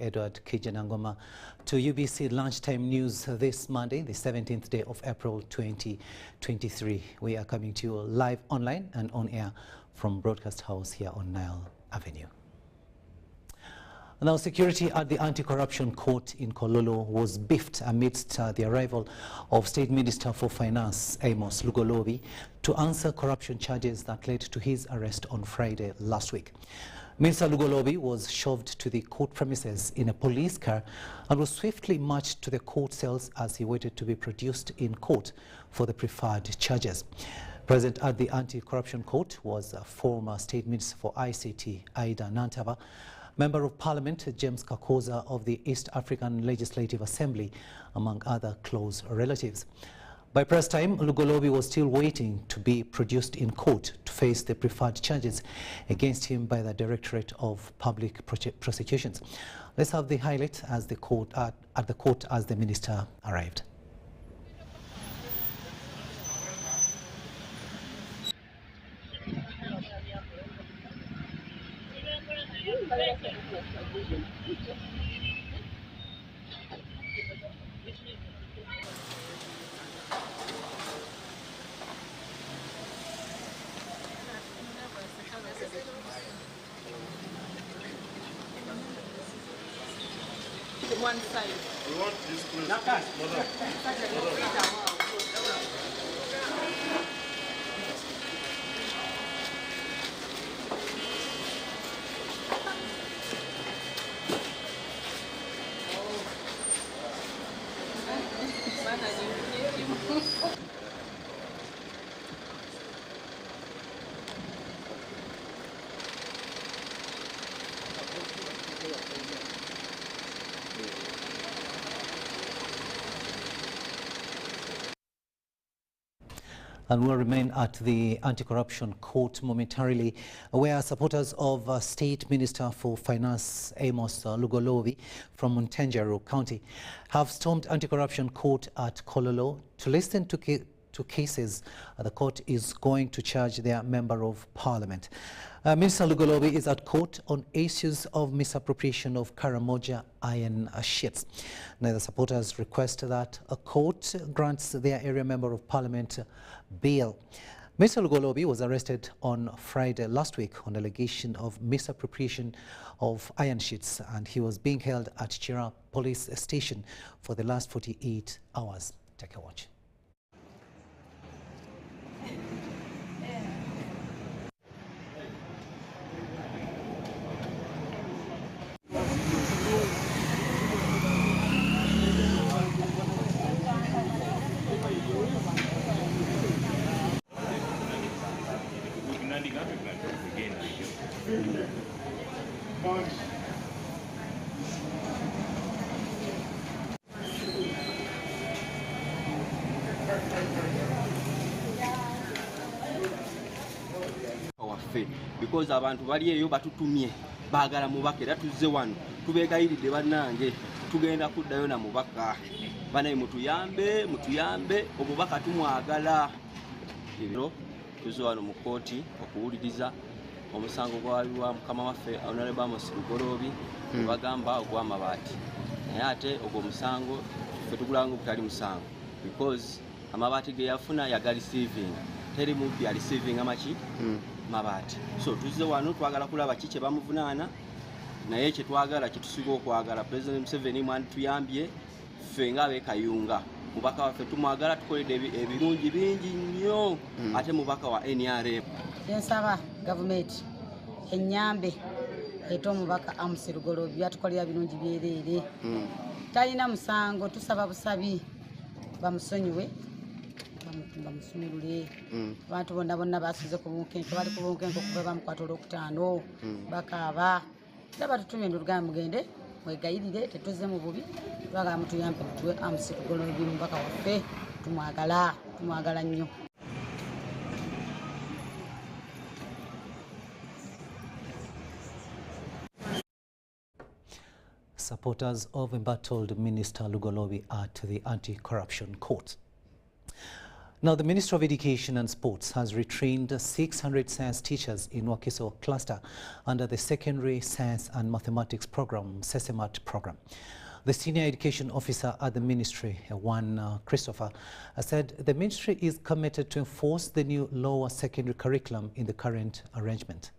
Edward Kijanangoma to UBC Lunchtime News this Monday, the 17th day of April 2023. We are coming to you live online and on air from Broadcast House here on Nile Avenue. Now, security at the Anti-Corruption Court in Kololo was beefed amidst the arrival of State Minister for Finance Amos Lugolobi to answer corruption charges that led to his arrest on Friday last week. Minister Lugolobi was shoved to the court premises in a police car and was swiftly marched to the court cells as he waited to be produced in court for the preferred charges. Present at the Anti-Corruption Court was former State Minister for ICT, Aida Nantaba, Member of Parliament James Kakoza of the East African Legislative Assembly, among other close relatives. By press time, Lugolobi was still waiting to be produced in court to face the preferred charges against him by the Directorate of Public Prosecutions. Let's have the highlight as the court at the court as the minister arrived. One side. We want this place. And we'll remain at the Anti-Corruption Court momentarily, where supporters of State Minister for Finance Amos Lugolobi from Muntenjaru County have stormed Anti-Corruption Court at Kololo to listen to cases the court is going to charge their Member of Parliament. Minister Lugolobi is at court on issues of misappropriation of Karamoja iron sheets. Now, the supporters request that a court grants their area Member of Parliament bail. Mr. Lugolobi was arrested on Friday last week on allegation of misappropriation of iron sheets, and he was being held at Chira Police Station for the last 48 hours. Take a watch. Because abantu bali eyo batutumye baagala mubaka era tuzze wano tubeegayiridde bannange tugenda kuddayo na mubaka banaye mutuyambe omubaka tumwagala. Ebiro tuzze wano mu kooti okuwuliriza omusango gwaliwa mukama waffe Honorable Amos Lugolobi bagamba ogw'amabaati, naye ate ogwo musango ffe tugulanga butali musango because amabaati ge yafuna yagali receiving teri mubbi ya receiving amaki mabaati. So tuzze wano twagala kulaba kiki bamuvunaana, naye kye twagala kitusiga okwagala President Museveni mwani tuyambye ffe ng'ab'e Kayunga mubaka waffe tumwagala tukoledde ebirungi bingi nnyo ate mubaka wa NRM. Ensaba gavumenti ennyambe eto omubaka Amos Lugolobi yatukolera birungi byereere talina musango, tusaba busabi bamusonyiwe bamusumulule. Abantu bonna basuze ku bunkenke bali ku bunkenke okuva bamukwata olwokutaano bakaaba era batutumye ndulugamba mugende mwegayirire tetuzze mu bubi twagala mutuyambe tuwe Amos Lugolobi mubaka waffe tumwagala nnyo. Supporters of embattled Minister Lugolobi at the Anti-Corruption Court. Now, the Ministry of Education and Sports has retrained 600 science teachers in Wakiso cluster under the Secondary Science and Mathematics Program, SESEMAT program. The senior education officer at the ministry, Juan Christopher, said the ministry is committed to enforce the new lower secondary curriculum in the current arrangement.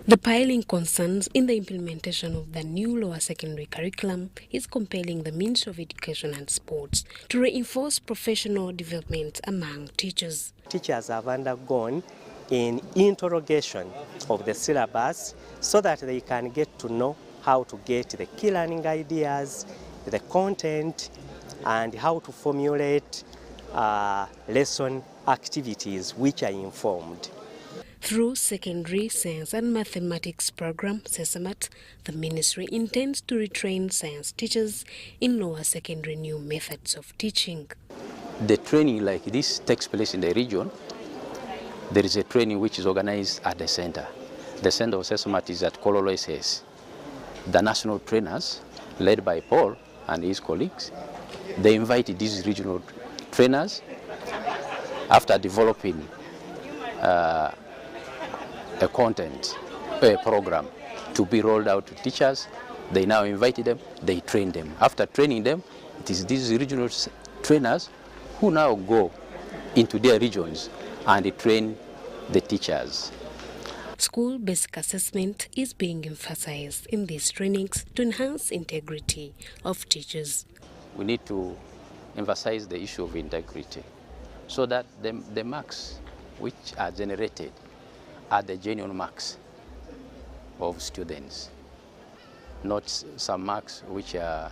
The piling concerns in the implementation of the new lower secondary curriculum is compelling the Ministry of Education and Sports to reinforce professional development among teachers. Teachers have undergone an interrogation of the syllabus so that they can get to know how to get the key learning ideas, the content, and how to formulate lesson activities which are informed. Through Secondary Science and Mathematics Program, SESEMAT, the ministry intends to retrain science teachers in lower secondary new methods of teaching. The training like this takes place in the region. There is a training which is organized at the center. The center of SESEMAT is at Kololo SS. The national trainers, led by Paul and his colleagues, they invited these regional trainers after developing a content, a program to be rolled out to teachers. They now invited them, they trained them. After training them, it is these regional trainers who now go into their regions and train the teachers. School basic assessment is being emphasized in these trainings to enhance integrity of teachers. We need to emphasize the issue of integrity so that the marks which are generated are the genuine marks of students, not some marks which are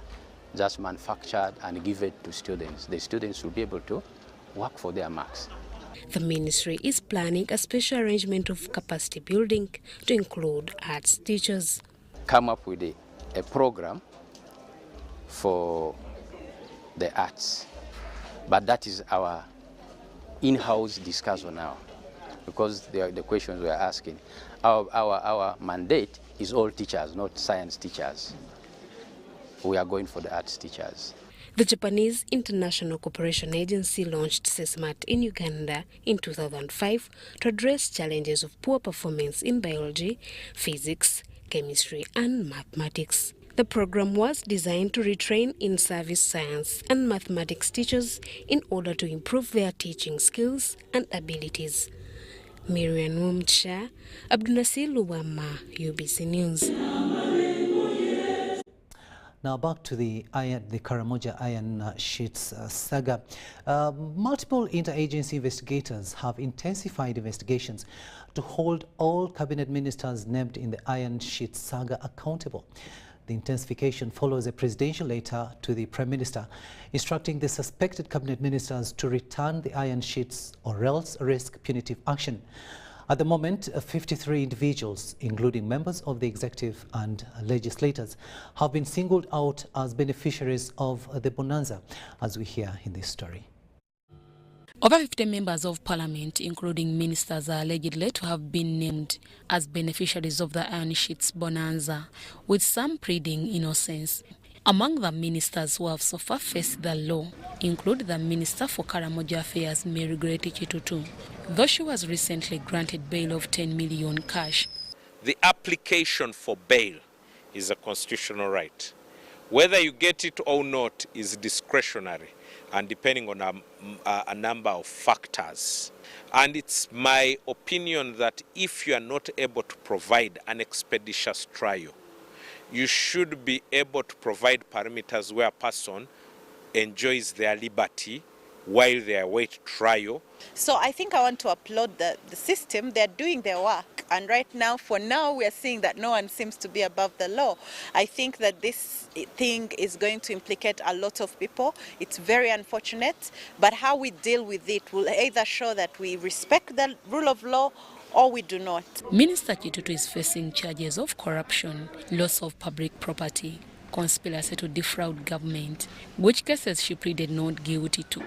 just manufactured and given to students. The students will be able to work for their marks. The ministry is planning a special arrangement of capacity building to include arts teachers. Come up with a program for the arts, but that is our in-house discussion now, because the questions we are asking. Our mandate is all teachers, not science teachers. We are going for the arts teachers. The Japanese International Cooperation Agency launched SESEMAT in Uganda in 2005 to address challenges of poor performance in biology, physics, chemistry, and mathematics. The program was designed to retrain in-service science and mathematics teachers in order to improve their teaching skills and abilities. Miriam Wumcha, Abdunasir Luwama, UBC News. Now back to the Karamoja iron sheets saga. Multiple interagency investigators have intensified investigations to hold all cabinet ministers named in the iron sheets saga accountable. The intensification follows a presidential letter to the Prime Minister instructing the suspected cabinet ministers to return the iron sheets or else risk punitive action. At the moment, 53 individuals, including members of the executive and legislators, have been singled out as beneficiaries of the bonanza, as we hear in this story. Over 50 members of parliament, including ministers, are allegedly to have been named as beneficiaries of the iron sheets bonanza, with some pleading innocence. Among the ministers who have so far faced the law include the Minister for Karamoja Affairs, Mary Greti Chitutu, though she was recently granted bail of 10 million cash. The application for bail is a constitutional right. Whether you get it or not is discretionary and depending on a number of factors. And it's my opinion that if you are not able to provide an expeditious trial, you should be able to provide parameters where a person enjoys their liberty while they await trial. So I think I want to applaud the system. They're doing their work. And right now, for now, we are seeing that no one seems to be above the law. I think that this thing is going to implicate a lot of people. It's very unfortunate. But how we deal with it will either show that we respect the rule of law or we do not. Minister Chitutu is facing charges of corruption, loss of public property, conspiracy to defraud government, which cases she pleaded not guilty to.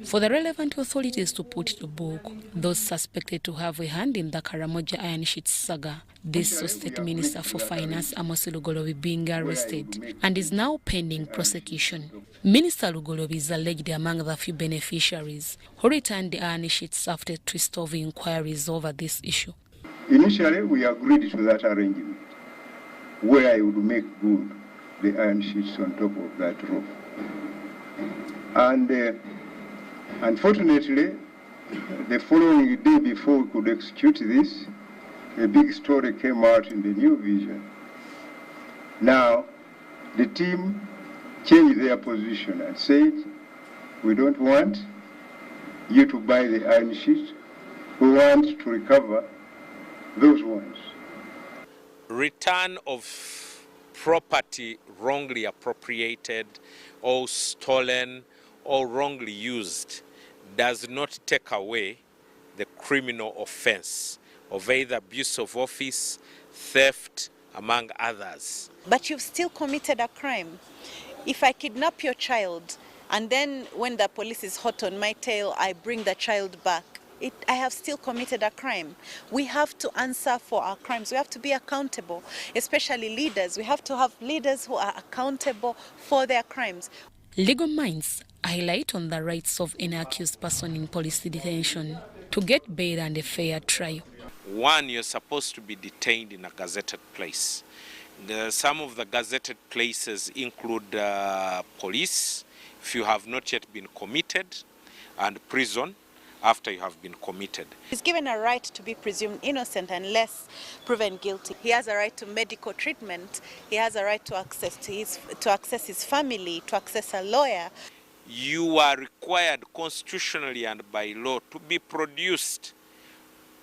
for the relevant authorities to put to book those suspected to have a hand in the Karamoja iron sheets saga. This saw State Minister for Finance Amos Lugolobi being arrested and is now pending prosecution. Minister Lugolobi is alleged among the few beneficiaries who returned the iron sheets after a twist of inquiries over this issue. Initially, we agreed to that arrangement where I would make good the iron sheets on top of that roof. And unfortunately, the following day before we could execute this, a big story came out in the New Vision. Now, the team changed their position and said, we don't want you to buy the iron sheets, we want to recover those ones. Return of property wrongly appropriated or stolen or wrongly used does not take away the criminal offense of either abuse of office, theft, among others. But you've still committed a crime. If I kidnap your child and then when the police is hot on my tail, I bring the child back, I have still committed a crime. We have to answer for our crimes. We have to be accountable, especially leaders. We have to have leaders who are accountable for their crimes. Legal minds highlight on the rights of an accused person in police detention to get bail and a fair trial. One, you're supposed to be detained in a gazetted place. Some of the gazetted places include police, if you have not yet been committed, and prison, after you have been committed. He's given a right to be presumed innocent unless proven guilty. He has a right to medical treatment. He has a right to access his family, to access a lawyer. You are required constitutionally and by law to be produced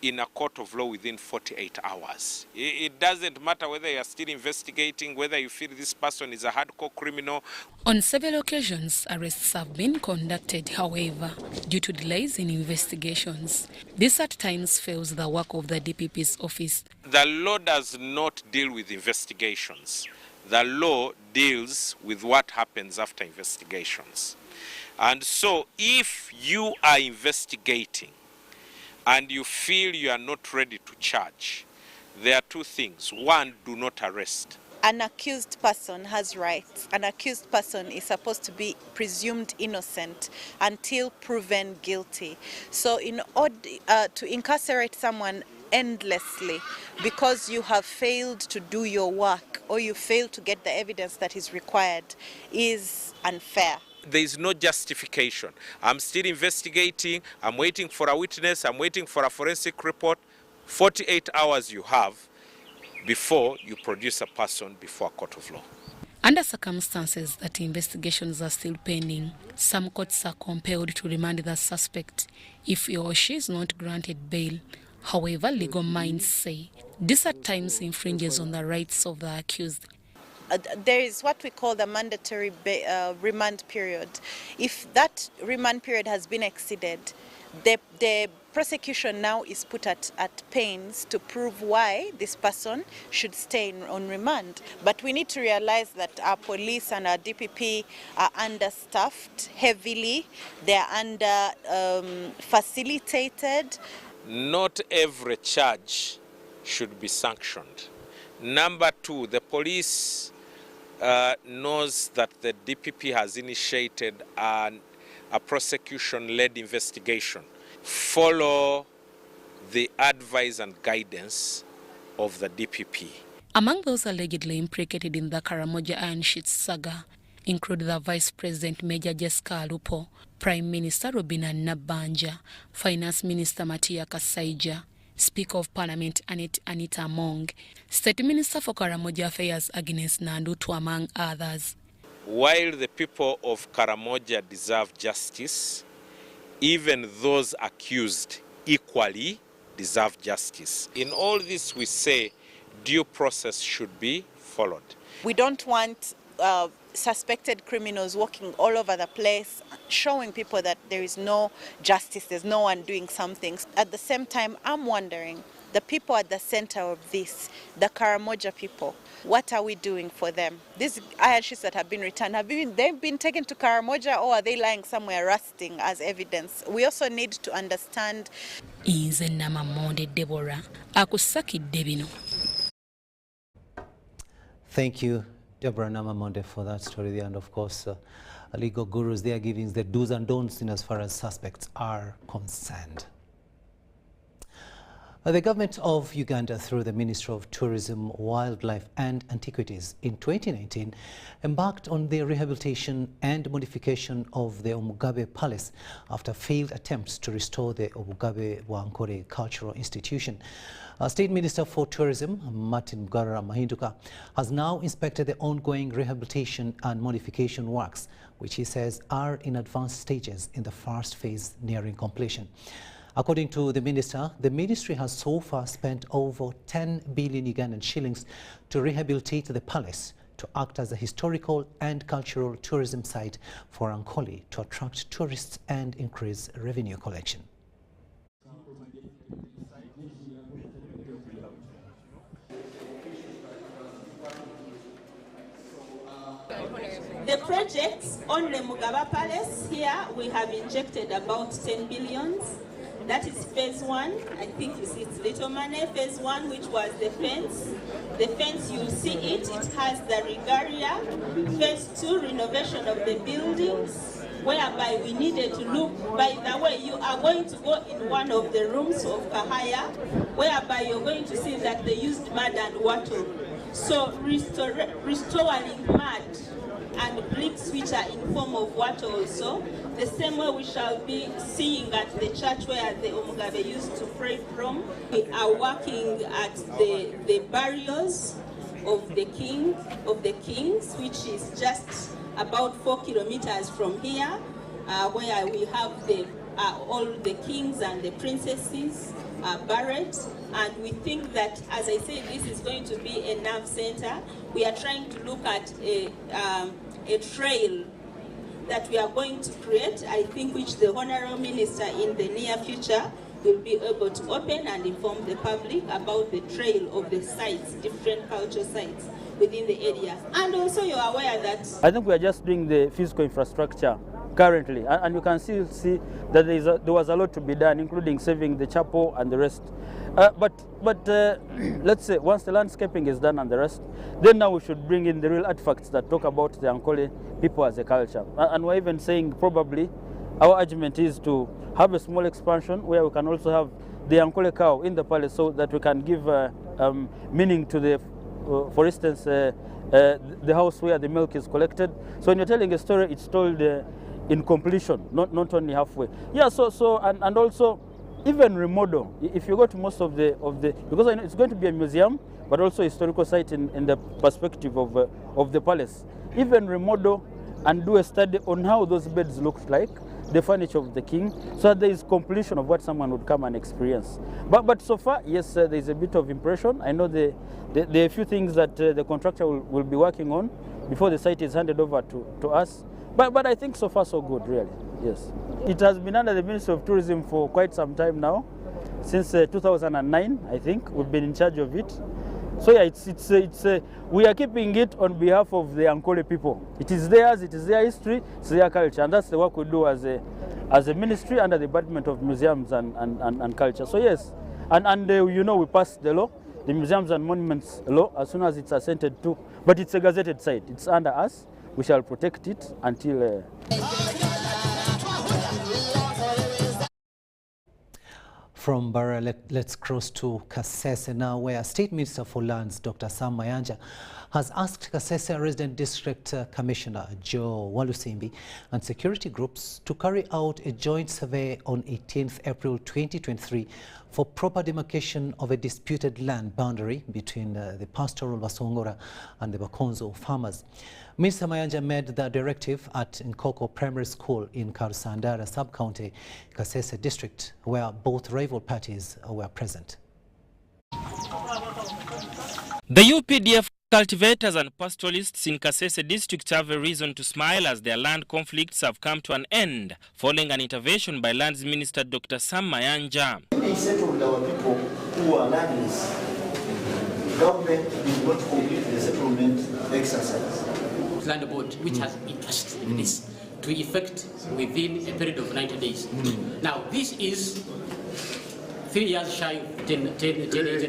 in a court of law within 48 hours. It doesn't matter whether you are still investigating, whether you feel this person is a hardcore criminal. On several occasions, arrests have been conducted, however, due to delays in investigations. This at times fails the work of the DPP's office. The law does not deal with investigations. The law deals with what happens after investigations. And so if you are investigating and you feel you are not ready to charge, there are two things. One, do not arrest. An accused person has rights. An accused person is supposed to be presumed innocent until proven guilty. So in order to incarcerate someone endlessly because you have failed to do your work or you failed to get the evidence that is required is unfair. There is no justification. I'm still investigating, I'm waiting for a witness, I'm waiting for a forensic report. 48 hours you have before you produce a person before a court of law. Under circumstances that investigations are still pending, some courts are compelled to remand the suspect if he or she is not granted bail. However, legal minds say this at times infringes on the rights of the accused. There is what we call the mandatory remand period. If that remand period has been exceeded, the prosecution now is put at pains to prove why this person should stay on remand. But we need to realize that our police and our DPP are understaffed heavily. They are under facilitated. Not every charge should be sanctioned. Number two, the police knows that the DPP has initiated a prosecution-led investigation. Follow the advice and guidance of the DPP. Among those allegedly implicated in the Karamoja iron sheets saga include the Vice President Major Jessica Alupo, Prime Minister Robina Nabanja, Finance Minister Matia Kasaija, Speaker of Parliament Anita Among, State Minister for Karamoja Affairs Agnes Nandutu, among others. While the people of Karamoja deserve justice, even those accused equally deserve justice. In all this we say due process should be followed. We don't want suspected criminals walking all over the place, showing people that there is no justice, there's no one doing some things. At the same time, I'm wondering the people at the center of this, the Karamoja people. What are we doing for them? These iron sheets that have been returned, they've been taken to Karamoja, or are they lying somewhere rusting as evidence? We also need to understand. Inze Namamonde Deborah, akusakidde bino. Thank you, Deborah Namamonde, for that story there. And of course, legal gurus, they are giving the do's and don'ts in as far as suspects are concerned. The government of Uganda, through the Ministry of Tourism, Wildlife and Antiquities, in 2019 embarked on the rehabilitation and modification of the Omugabe Palace after failed attempts to restore the Omugabe Wankore Cultural Institution. State Minister for Tourism, Martin Mugara Mahinduka, has now inspected the ongoing rehabilitation and modification works, which he says are in advanced stages in the first phase nearing completion. According to the minister, the ministry has so far spent over 10 billion Ugandan shillings to rehabilitate the palace to act as a historical and cultural tourism site for Ankole to attract tourists and increase revenue collection. The projects on the Omugabe Palace, here we have injected about 10 billions. That is phase one. I think you see it's little money. Phase one, which was the fence. The fence, you see it has the regalia. Phase two, renovation of the buildings, whereby we needed to look. By the way, you are going to go in one of the rooms of Kahaya, whereby you're going to see that they used mud and water. So restoring mud and bricks, which are in form of water also. The same way we shall be seeing at the church where the Omugabe used to pray from. We are working at the barriers of the kings, which is just about 4 kilometers from here, where we have all the kings and the princesses buried. And we think that, as I said, this is going to be a nerve center. We are trying to look at a trail that we are going to create, I think, which the Honorable Minister in the near future will be able to open and inform the public about the trail of the sites, different cultural sites within the area. And also you're aware that... I think we are just doing the physical infrastructure currently, and you can still see that there was a lot to be done, including saving the chapel and the rest. But let's say once the landscaping is done and the rest, then now we should bring in the real artifacts that talk about the Ankole people as a culture. And we're even saying probably our argument is to have a small expansion where we can also have the Ankole cow in the palace, so that we can give meaning to the, for instance, the house where the milk is collected. So when you're telling a story, it's told in completion, not only halfway. Yeah. And also even remodel. If you go to most of the because I know it's going to be a museum, but also a historical site in the perspective of the palace. Even remodel and do a study on how those beds looked like, the furniture of the king, so that there is completion of what someone would come and experience. But so far, yes, there is a bit of impression. I know there are a few things that the contractor will be working on before the site is handed over to us. But I think so far so good, really. Yes. It has been under the Ministry of Tourism for quite some time now, since 2009, I think. We've been in charge of it. So yeah, we are keeping it on behalf of the Ankole people. It is theirs, it is their history, it's their culture, and that's the work we do as a ministry under the Department of Museums and Culture. So yes, and you know, we passed the law, the Museums and Monuments law, as soon as it's assented to, but it's a gazetted site. It's under us. We shall protect it until... From Bara, let's cross to Kasese now, where State Minister for Lands, Dr. Sam Mayanja, has asked Kasese Resident District Commissioner Joe Walusimbi and security groups to carry out a joint survey on 18th April 2023 for proper demarcation of a disputed land boundary between the pastoral Basongora and the Bakonzo farmers. Mr. Mayanja made the directive at Nkoko Primary School in Karusandara Sub-County, Kasese District, where both rival parties were present. The UPDF Cultivators and pastoralists in Kasese district have a reason to smile as their land conflicts have come to an end following an intervention by Lands Minister Dr. Sam Mayanja. We settled our people who are landless. The government did not complete the settlement exercise. Land board, which has interest in this, to effect within a period of 90 days. Now, this is 3 years shy of 10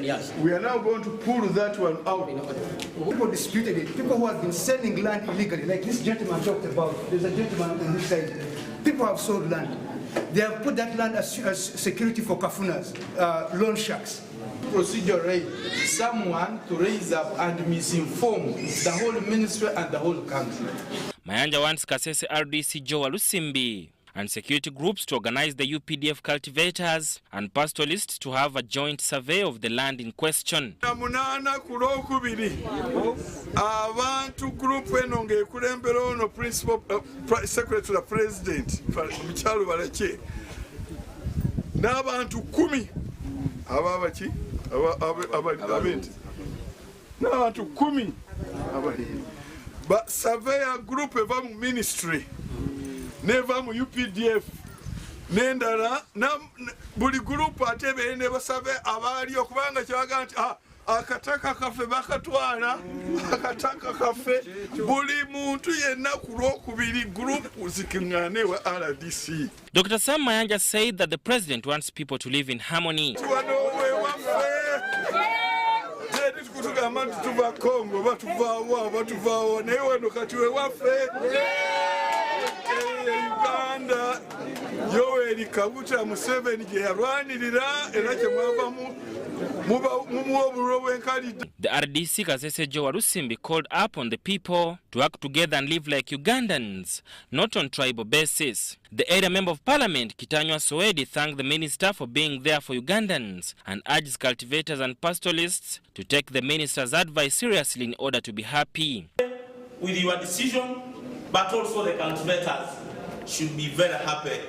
years. We are now going to pull that one out. People disputed it. People who have been selling land illegally, like this gentleman talked about. There's a gentleman on this side. People have sold land. They have put that land as security for kafunas, loan sharks. Procedure right, someone to raise up and misinform the whole ministry and the whole country. Mayanja wants Kasese RDC Joe Lusimbi and security groups to organize the UPDF cultivators and pastoralists to have a joint survey of the land in question. Abantu group enonge kulembera ono principal secretary president Michalo Balache n'abantu 10 ababaki ababenti n'abantu 10 abali ba surveyor group eva mu ministry neva mu UPDF nendala na buli group atebe ne basabe abali okubanga kyaga nti akataka kafe bakatwala akataka kafe buli muntu yenna kulokubiri group zikingane wa RDC. Dr. Sam Mayanja said that the president wants people to live in harmony. Tuva Congo batuvawa naye wano kati we waffe Uganda Yoweri Kaguta Museveni gye yalwanirira era kye mwavamu muba obulo bw'enkalidde. The RDC Kasese Joe Walusimbi called up on the people to work together and live like Ugandans, not on tribal basis. The area member of parliament Kitanywa Soedi thanked the minister for being there for Ugandans and urged cultivators and pastoralists to take the minister's advice seriously in order to be happy. With your decision, but also the cultivators should be very happy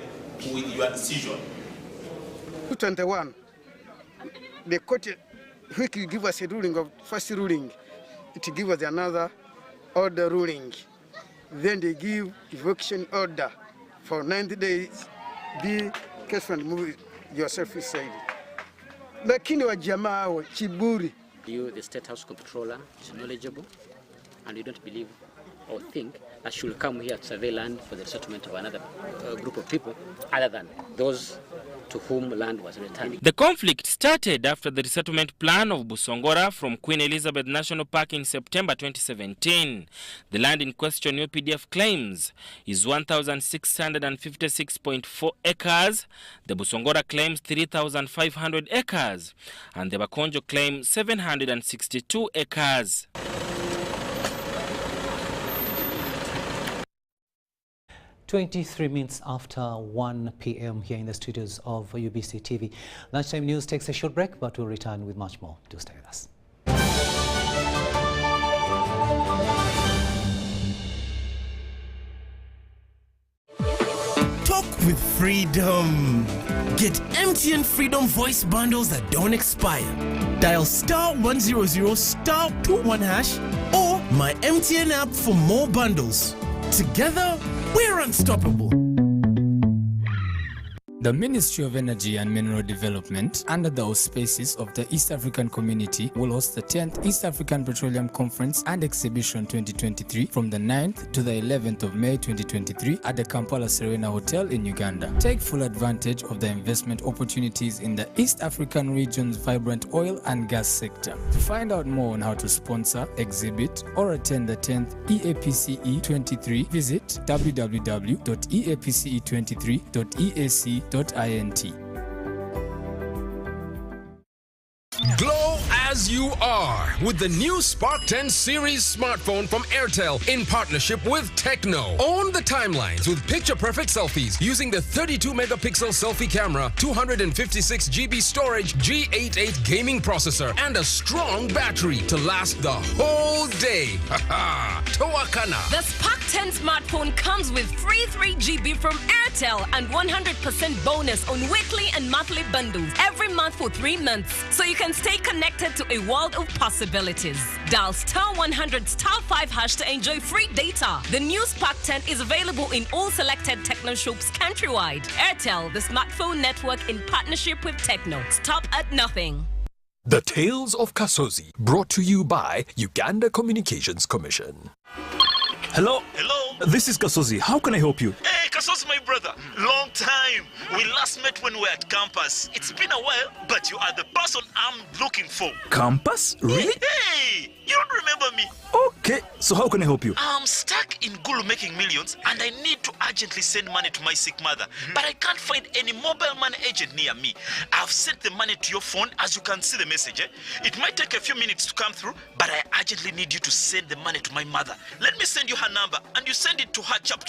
with your decision. 21. The court which will give us a ruling of first ruling, it will give us another order ruling. Then they give eviction order for 90 days. Be careful and move yourself inside. Lakini wa jamaa wa kiburi. You, the State House Comptroller, is knowledgeable, and you don't believe or think that she will come here to survey land for the settlement of another group of people other than those to whom land was returned. The conflict started after the resettlement plan of Busongora from Queen Elizabeth National Park in September 2017. The land in question UPDF claims is 1,656.4 acres. The Busongora claims 3,500 acres. And the Bakonjo claim 762 acres. "23 minutes after 1 p.m. here in the studios of UBC TV. Lunchtime News takes a short break, but we'll return with much more. Do stay with us. Talk with freedom. Get MTN Freedom voice bundles that don't expire. Dial *100 *21# or my MTN app for more bundles. Together, we're unstoppable. The Ministry of Energy and Mineral Development, under the auspices of the East African Community, will host the 10th East African Petroleum Conference and Exhibition 2023 from the 9th to the 11th of May 2023 at the Kampala Serena Hotel in Uganda. Take full advantage of the investment opportunities in the East African region's vibrant oil and gas sector. To find out more on how to sponsor, exhibit, or attend the 10th EAPCE 23, visit www.eapce23.eac.int. Glow as you are with the new Spark 10 series smartphone from Airtel in partnership with Techno. Own the timelines with picture-perfect selfies using the 32-megapixel selfie camera, 256 GB storage, G88 gaming processor, and a strong battery to last the whole day. Haha! Toakana. The Spark 10 smartphone comes with free 3 GB from Airtel and 100% bonus on weekly and monthly bundles every month for 3 months, so you can stay connected to to a world of possibilities. Dial *100 *5# to enjoy free data. The new Spark 10 is available in all selected Techno shops countrywide. Airtel, the smartphone network in partnership with Techno. Stop at nothing. The Tales of Kasozi, brought to you by Uganda Communications Commission. Hello? Hello? This is Kasozi. How can I help you? Hey, Kasozi, my brother. Long time. We last met when we were at campus. It's been a while, but you are the person I'm looking for. Campus? Really? Hey, you don't remember me? Okay, so how can I help you? I'm stuck in Gulu making millions, and I need to urgently send money to my sick mother. But I can't find any mobile money agent near me. I've sent the money to your phone, as you can see the message. It might take a few minutes to come through, but I urgently need you to send the money to my mother. Let me send you her number, and you send it to her chap.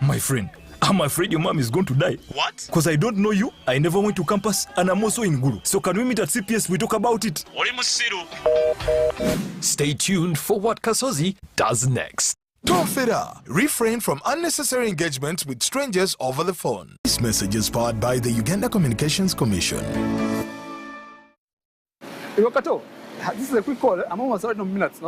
My friend, I'm afraid your mom is going to die. What? Because I don't know you, I never went to campus, and I'm also in Gulu. So can we meet at CPS, we talk about it? Stay tuned for what Kasozi does next. Tofera. Refrain from unnecessary engagements with strangers over the phone. This message is powered by the Uganda Communications Commission. Iwakato, this is a quick call. I'm almost out of minutes.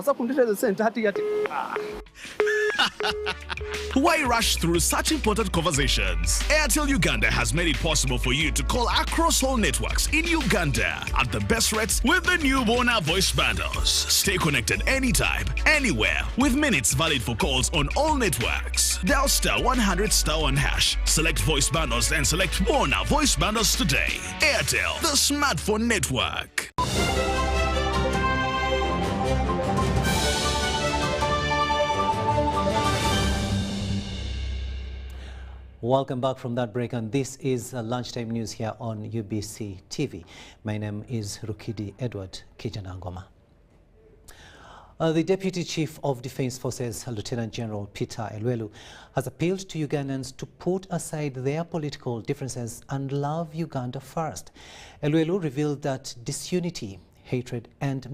Why rush through such important conversations? Airtel Uganda has made it possible for you to call across all networks in Uganda at the best rates with the new Bona voice bundles. Stay connected anytime, anywhere, with minutes valid for calls on all networks. Dial *100 *1#. Select voice bundles and select Bona voice bundles today. Airtel, the smartphone network. Welcome back from that break, and this is Lunchtime News here on UBC TV. My name is Rukidi Edward Kijanangoma. The Deputy Chief of Defence Forces, Lieutenant General Peter Elwelu, has appealed to Ugandans to put aside their political differences and love Uganda first. Elwelu revealed that disunity, hatred and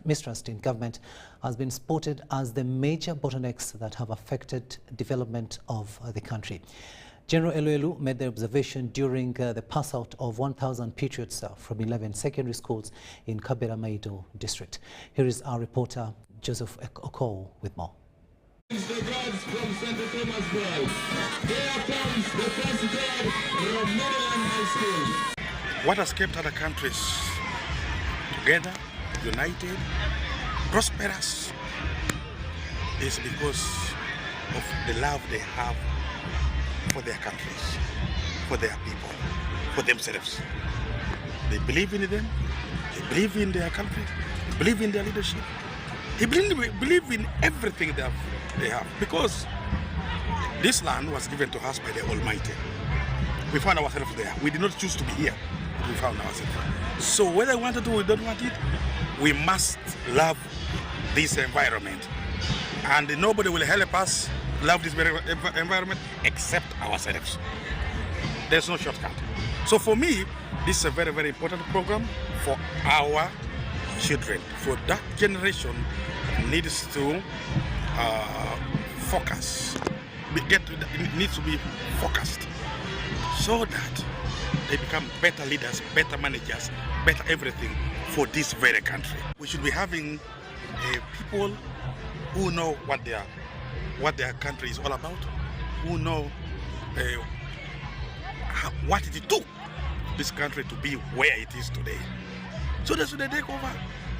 mistrust in government has been spotted as the major bottlenecks that have affected development of the country. General Elwelu made the observation during the pass-out of 1,000 patriots from 11 secondary schools in Kabera Maido district. Here is our reporter, Joseph Oko, with more. What has kept other countries together, united, prosperous, is because of the love they have for their countries, for their people, for themselves. They believe in them, they believe in their country, they believe in their leadership, they believe in everything they have, because this land was given to us by the Almighty. We found ourselves there. We did not choose to be here, but we found ourselves. So whether we want it or we don't want it, we must love this environment. And nobody will help us love this environment except ourselves. There's no shortcut. So for me, this is a very, very important program for our children. For that generation needs to focus. It needs to be focused so that they become better leaders, better managers, better everything for this very country. We should be having people who know what their country is all about, who know what it took this country to be where it is today. So they should take over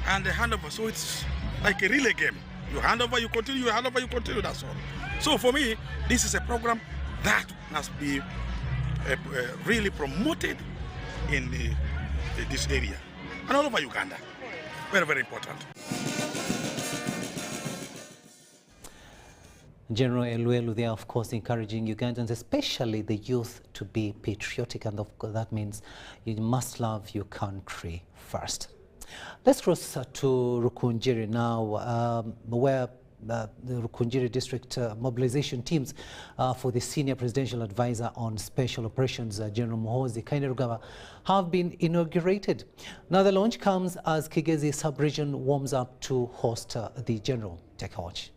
and they hand over. So it's like a relay game. You hand over, you continue, you hand over, you continue, that's all. So for me, this is a program that must be really promoted in this area and all over Uganda. Very, very important. General Elwelu there, of course, encouraging Ugandans, especially the youth, to be patriotic, and of course that means you must love your country first. Let's cross to Rukunjiri now, where the Rukunjiri district mobilization teams for the senior presidential advisor on special operations, General Muhoozi Kainerugaba, have been inaugurated. Now the launch comes as Kigezi sub-region warms up to host the general. Take a watch.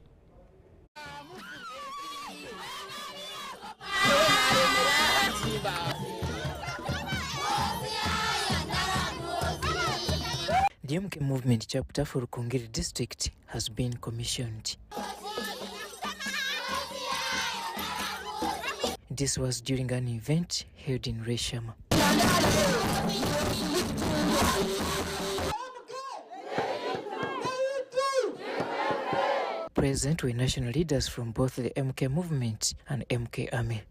The MK Movement chapter for Rukungiri district has been commissioned. This was during an event held in Reshama. Present were national leaders from both the MK Movement and MK Army.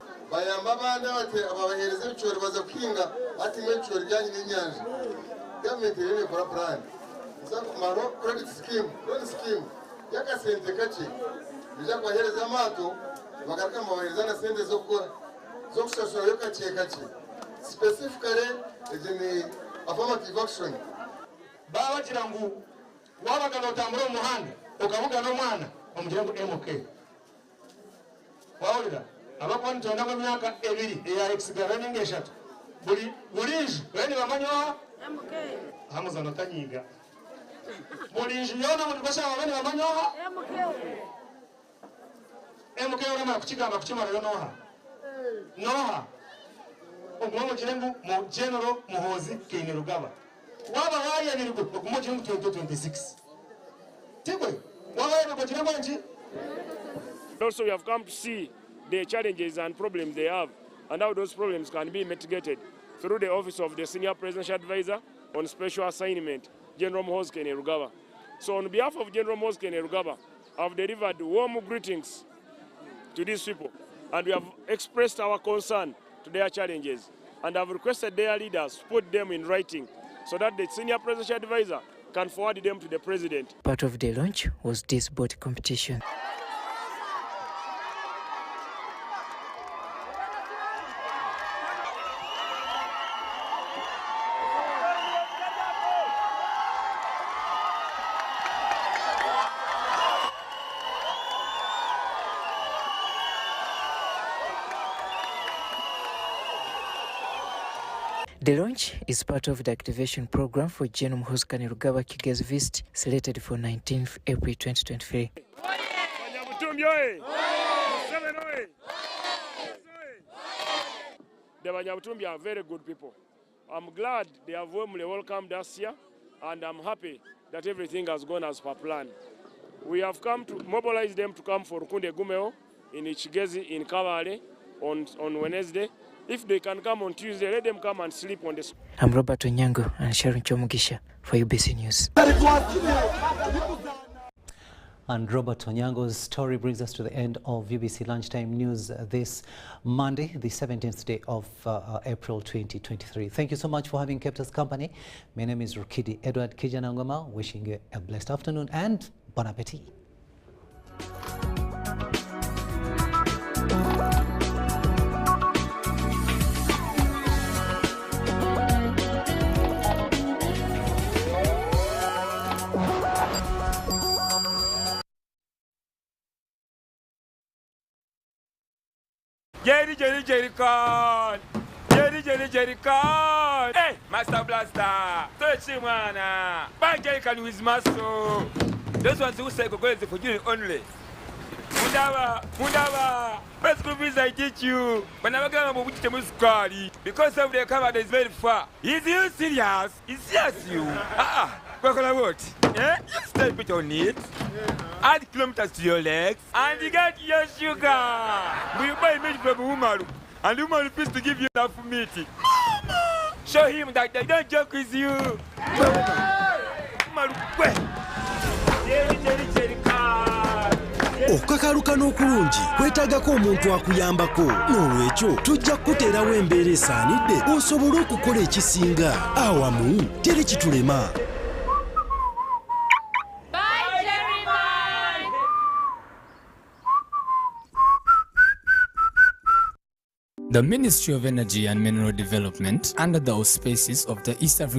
Specifically, in affirmative action. Bawa chirangu, waba kano tamuro muhanda, ukamuka no mwana, omujengo MK. Wawulira, abakwa ntonda mu myaka ebiri eya ex-governing eshatu. Bulinji, weni bamanyoha? MK. Hamuza no tanyiga. Bulinji yona mu basha weni bamanyoha? MK. MK yona kuchigamba kuchimara yonoha. Noha. Ogumo chirengu mu General Muhozi Kainerugaba. Waba haya niliku ogumo chirengu 2026. Tigwe, waba haya niliku chirengu nchi? Also, we have come to see the challenges and problems they have and how those problems can be mitigated through the Office of the Senior Presidential Advisor on Special Assignment, General Muhozi Kainerugaba. So on behalf of General Muhozi Kainerugaba, I have delivered warm greetings to these people and we have expressed our concern to their challenges and have requested their leaders to put them in writing so that the Senior Presidential Advisor can forward them to the President. Part of the launch was this boat competition. The launch is part of the activation program for General Muhozi Kainerugaba Kigezi visit slated for 19th April 2023. The Banyabutumbi are very good people. I'm glad they have warmly welcomed us here and I'm happy that everything has gone as per plan. We have come to mobilize them to come for Rukunde Gumeo in Ichigezi in Kabale on Wednesday. If they can come on Tuesday, let them come and sleep on the... I'm Robert Onyango and Sharon Chomugisha for UBC News. And Robert Onyango's story brings us to the end of UBC Lunchtime News this Monday, the 17th day of April 2023. Thank you so much for having kept us company. My name is Rukidi Edward Kijanangoma, wishing you a blessed afternoon and bon appetit. Jerry con. Jerry con. Hey, Master Blaster. Touch him, man. Bang Jerry con with muscle. Those ones who say go for you only. Mundava. Best group is I teach you. But never go to which the squad. Because of the cover is very far. Is you serious? Is serious you? What? Yeah? You stay put on it. Add kilometers to your legs. And you get your sugar. We buy meat from Umaru. And Umaru refused to give you enough meat. Mama! Show him that they don't joke with you. Umaru, wait. Jerry, okukakaluka n'okulungi kwetaagako omuntu akuyambako n'olwekyo tujja kukuteerawo embeera esaanidde osobole okukola ekisinga awamu teri kitulema. The Ministry of Energy and Mineral Development, under the auspices of the East African